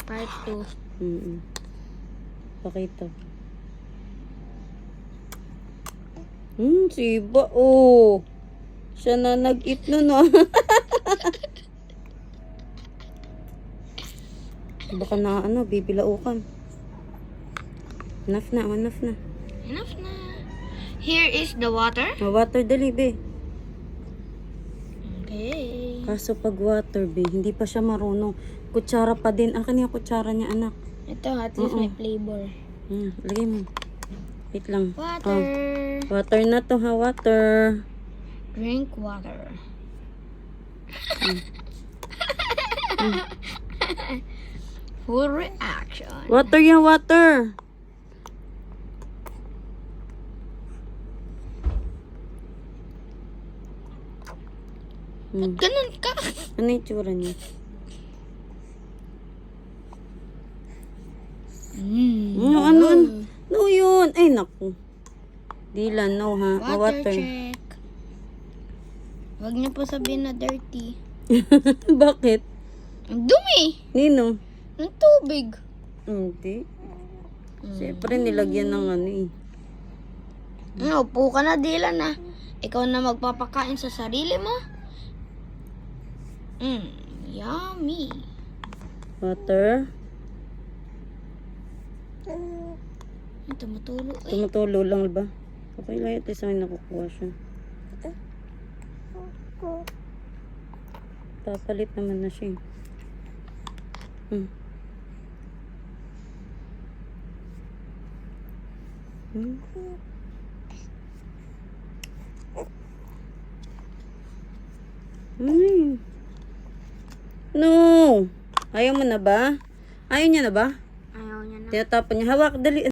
Part 2. Pakita. Siba. Oh. Siya na nag-eat nun, ah. Baka na, bibilaukan. Enough na. Enough na. Here is the water. Water dali, be. Okay. Kaso pag water, be, hindi pa siya marunong. Kutsara pa din. Akin yung kutsara niya, anak. Ito, at least may flavor. Lagay mo. Wait lang. Water. Water na to, ha? Water. Drink water. Full reaction. Water yan, water. Ganun ka. Ano yung tsura niya? No, yun. Ay, naku. Dilan, no, ha? Water check. Huwag niyo po sabihin na dirty. Bakit? Ang dumi. Nino? Ng tubig. Hindi. Siyempre, nilagyan ng ano eh. Upo ka na, Dylan, na. Ikaw na magpapakain sa sarili mo. Yummy. Water. Tumutulo eh. Tumutulo lang ba? Okay lang, at least may nakukuha siya. Papalit naman na siya. No! Ayaw mo na ba? Ayaw niya na ba? Ayaw niya na. Tinatapon niya. Hawak, dali.